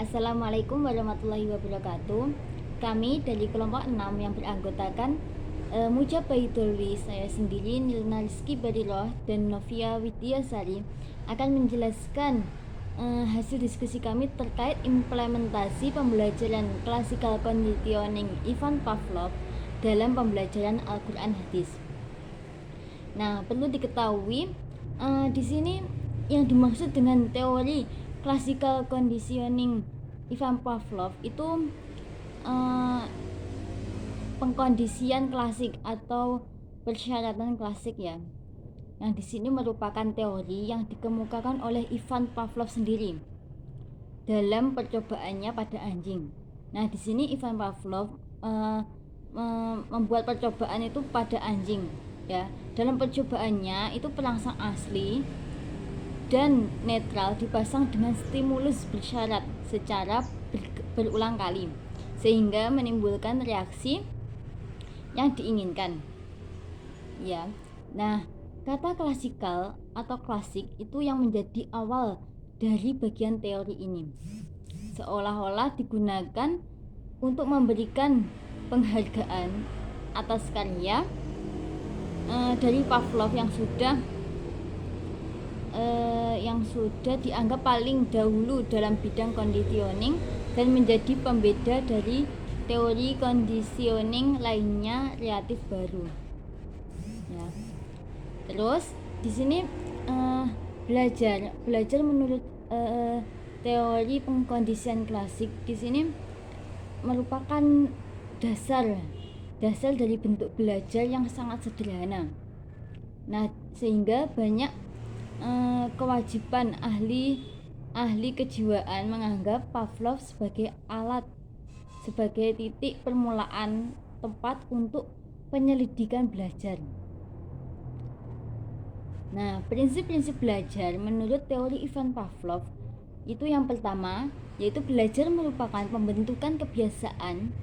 Assalamualaikum warahmatullahi wabarakatuh. Kami dari kelompok 6 yang beranggotakan Mujab Baitulwi, saya sendiri Nilna Rizky Badiroh dan Novia Widyasari akan menjelaskan hasil diskusi kami terkait implementasi pembelajaran classical conditioning Ivan Pavlov dalam pembelajaran Al-Quran Hadis. Nah, perlu diketahui di sini yang dimaksud dengan teori classical conditioning Ivan Pavlov itu pengkondisian klasik atau persyaratan klasik ya. Yang di sini merupakan teori yang dikemukakan oleh Ivan Pavlov sendiri dalam percobaannya pada anjing. Nah, di sini Ivan Pavlov membuat percobaan itu pada anjing ya. Dalam percobaannya itu perangsang asli dan netral dipasang dengan stimulus bersyarat secara berulang kali sehingga menimbulkan reaksi yang diinginkan ya. Nah, kata klasikal atau klasik itu yang menjadi awal dari bagian teori ini seolah-olah digunakan untuk memberikan penghargaan atas karya dari Pavlov yang sudah dianggap paling dahulu dalam bidang conditioning dan menjadi pembeda dari teori conditioning lainnya relatif baru. Ya. Terus di sini belajar menurut teori pengkondisian klasik di sini merupakan dasar dari bentuk belajar yang sangat sederhana. Nah, sehingga banyak kewajiban ahli kejiwaan menganggap Pavlov sebagai alat, sebagai titik permulaan tepat untuk penyelidikan belajar. Nah, prinsip-prinsip belajar menurut teori Ivan Pavlov itu yang pertama, yaitu belajar merupakan pembentukan kebiasaan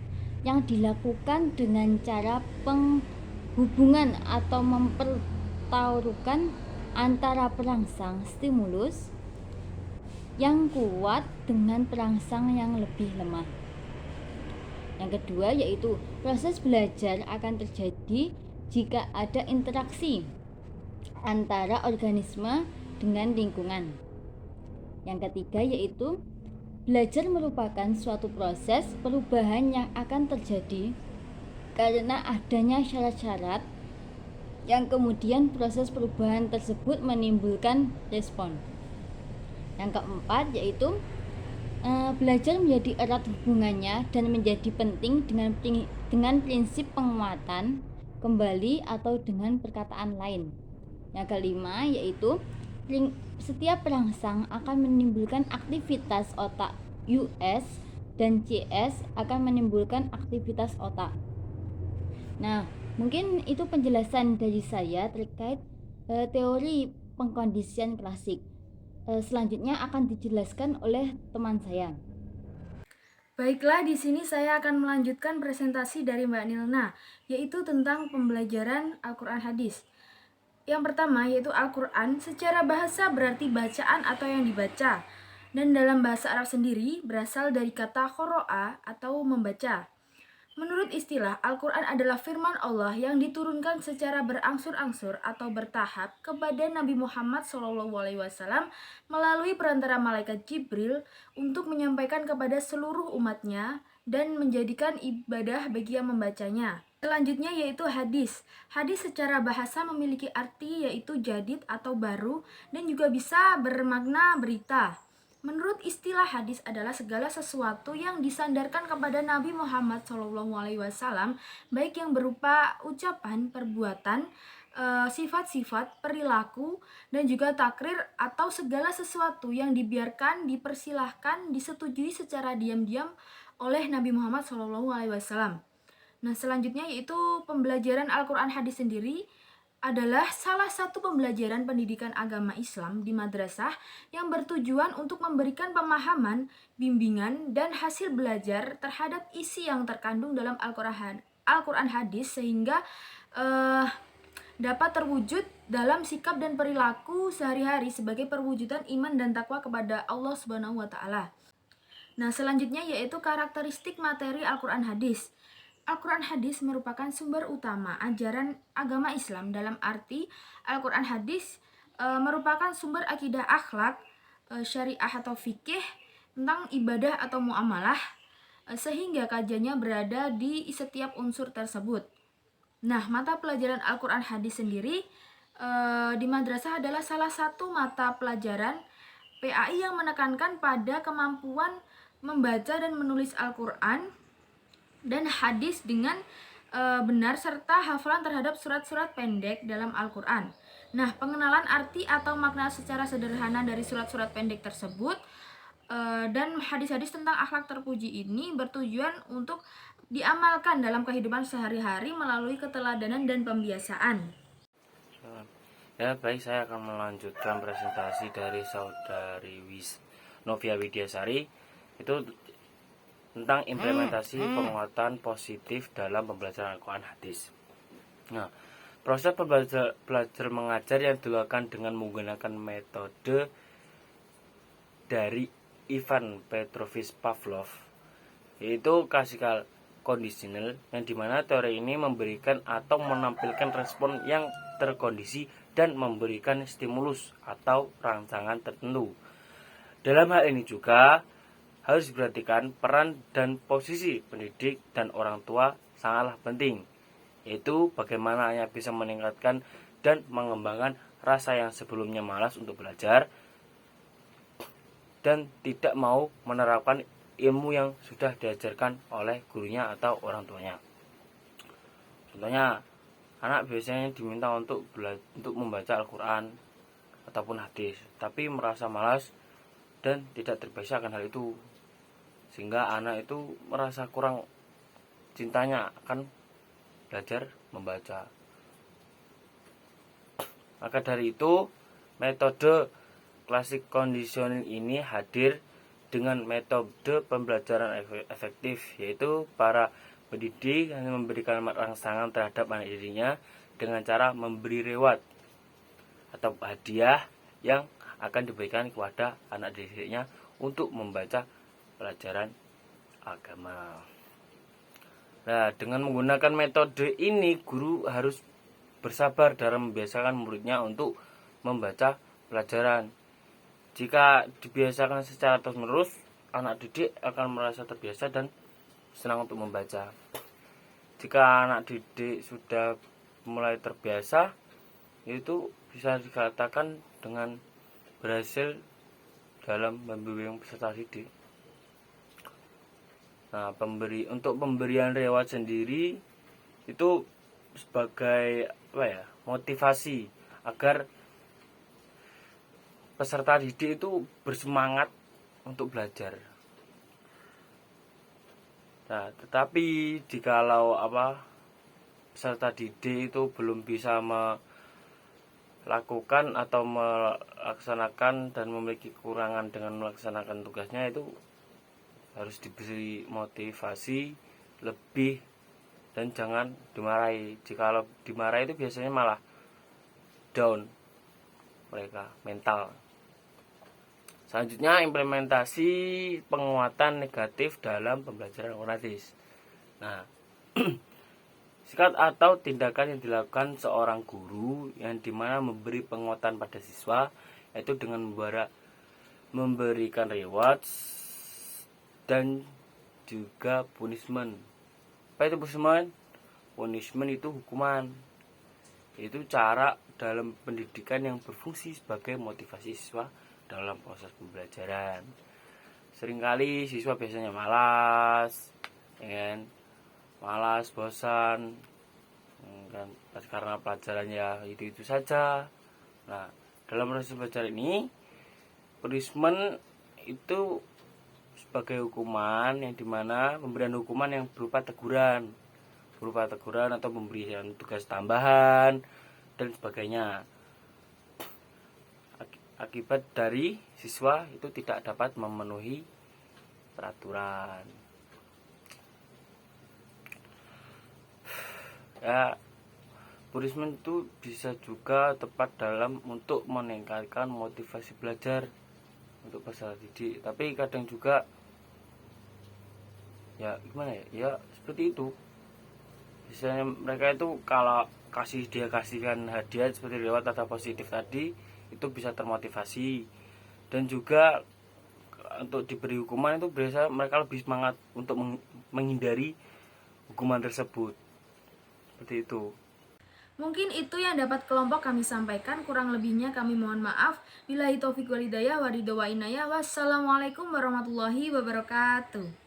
yang dilakukan dengan cara penghubungan atau mempertaruhkan antara perangsang stimulus yang kuat dengan perangsang yang lebih lemah. Yang kedua yaitu proses belajar akan terjadi jika ada interaksi antara organisme dengan lingkungan. Yang ketiga yaitu belajar merupakan suatu proses perubahan yang akan terjadi karena adanya syarat-syarat yang kemudian proses perubahan tersebut menimbulkan respon. Yang keempat yaitu belajar menjadi erat hubungannya dan menjadi penting dengan prinsip penguatan kembali atau dengan perkataan lain. Yang kelima yaitu setiap perangsang akan menimbulkan aktivitas otak US dan CS akan menimbulkan aktivitas otak. Nah, mungkin itu penjelasan dari saya terkait teori pengkondisian klasik. Selanjutnya akan dijelaskan oleh teman saya. Baiklah, di sini saya akan melanjutkan presentasi dari Mbak Nilna, yaitu tentang pembelajaran Al-Quran Hadis. Yang pertama yaitu Al-Quran secara bahasa berarti bacaan atau yang dibaca, dan dalam bahasa Arab sendiri berasal dari kata qoro'a atau membaca. Menurut istilah, Al-Quran adalah firman Allah yang diturunkan secara berangsur-angsur atau bertahap kepada Nabi Muhammad SAW melalui perantara malaikat Jibril untuk menyampaikan kepada seluruh umatnya dan menjadikan ibadah bagi yang membacanya. Selanjutnya yaitu hadis. Hadis secara bahasa memiliki arti yaitu jadid atau baru dan juga bisa bermakna berita. Menurut istilah hadis adalah segala sesuatu yang disandarkan kepada Nabi Muhammad SAW, baik yang berupa ucapan, perbuatan, sifat-sifat, perilaku, dan juga takrir atau segala sesuatu yang dibiarkan, dipersilahkan, disetujui secara diam-diam oleh Nabi Muhammad SAW. Nah, selanjutnya yaitu pembelajaran Al-Quran Hadis sendiri adalah salah satu pembelajaran pendidikan agama Islam di madrasah yang bertujuan untuk memberikan pemahaman, bimbingan, dan hasil belajar terhadap isi yang terkandung dalam Al-Quran Hadis sehingga dapat terwujud dalam sikap dan perilaku sehari-hari sebagai perwujudan iman dan takwa kepada Allah Subhanahu wa Ta'ala. Nah, selanjutnya yaitu karakteristik materi Al-Quran Hadis. Al-Quran Hadis merupakan sumber utama ajaran agama Islam, dalam arti Al-Quran Hadis merupakan sumber akidah, akhlak, syariah atau fikih, tentang ibadah atau muamalah, sehingga kajiannya berada di setiap unsur tersebut. Nah, mata pelajaran Al-Quran Hadis sendiri di madrasah adalah salah satu mata pelajaran PAI yang menekankan pada kemampuan membaca dan menulis Al-Quran dan hadis dengan benar, serta hafalan terhadap surat-surat pendek dalam Al-Quran. Nah, pengenalan arti atau makna secara sederhana dari surat-surat pendek tersebut dan hadis-hadis tentang akhlak terpuji ini bertujuan untuk diamalkan dalam kehidupan sehari-hari melalui keteladanan dan pembiasaan. Ya, baik, saya akan melanjutkan presentasi dari saudari Novia Widiasari itu tentang implementasi penguatan positif dalam pembelajaran Al-Quran Hadis. Nah, proses belajar mengajar yang dilakukan dengan menggunakan metode dari Ivan Petrovich Pavlov, yaitu classical conditional, yang dimana teori ini memberikan atau menampilkan respon yang terkondisi dan memberikan stimulus atau rangsangan tertentu. Dalam hal ini juga harus diperhatikan peran dan posisi pendidik dan orang tua sangatlah penting, yaitu bagaimana hanya bisa meningkatkan dan mengembangkan rasa yang sebelumnya malas untuk belajar dan tidak mau menerapkan ilmu yang sudah diajarkan oleh gurunya atau orang tuanya. Contohnya, anak biasanya diminta untuk membaca Al-Quran ataupun hadis, tapi merasa malas dan tidak terbiasa akan hal itu, sehingga anak itu merasa kurang cintanya akan belajar membaca. Maka dari itu, metode classic conditioning ini hadir dengan metode pembelajaran efektif, yaitu para pendidik hanya memberikan rangsangan terhadap anak didiknya dengan cara memberi reward atau hadiah yang akan diberikan kepada anak didiknya untuk membaca pelajaran agama. Nah, dengan menggunakan metode ini, guru harus bersabar dalam membiasakan muridnya untuk membaca pelajaran. Jika dibiasakan secara terus-menerus, anak didik akan merasa terbiasa dan senang untuk membaca. Jika anak didik sudah mulai terbiasa, itu bisa dikatakan dengan berhasil dalam membimbing peserta didik. Nah, untuk pemberian reward sendiri itu sebagai motivasi agar peserta didik itu bersemangat untuk belajar. Nah, tetapi jikalau peserta didik itu belum bisa melakukan atau melaksanakan dan memiliki kekurangan dengan melaksanakan tugasnya, itu harus diberi motivasi lebih dan jangan dimarahi. Jikalau dimarahi itu biasanya malah down mereka mental. Selanjutnya, implementasi penguatan negatif dalam pembelajaran Al-Quran Hadis. Nah, sikap atau tindakan yang dilakukan seorang guru yang dimana memberi penguatan pada siswa, yaitu dengan memberikan rewards dan juga punishment. Apa itu punishment? Punishment itu hukuman. Itu cara dalam pendidikan yang berfungsi sebagai motivasi siswa dalam proses pembelajaran. Seringkali siswa biasanya malas, bosan, kan karena pelajarannya itu saja. Nah, dalam proses belajar ini, punishment itu sebagai hukuman yang dimana pemberian hukuman yang berupa teguran atau pemberian tugas tambahan dan sebagainya. Akibat dari siswa itu tidak dapat memenuhi peraturan. Ya, punishment itu bisa juga tepat dalam untuk meningkatkan motivasi belajar untuk peserta didik, tapi kadang juga ya gimana ya, ya seperti itu. Misalnya mereka itu kalau kasihkan hadiah seperti lewat kata positif tadi, itu bisa termotivasi. Dan juga untuk diberi hukuman itu biasa mereka lebih semangat untuk menghindari hukuman tersebut, seperti itu. Mungkin itu yang dapat kelompok kami sampaikan, kurang lebihnya kami mohon maaf. Billahi taufiq wal hidayah wa ridho wa inayah. Wassalamualaikum warahmatullahi wabarakatuh.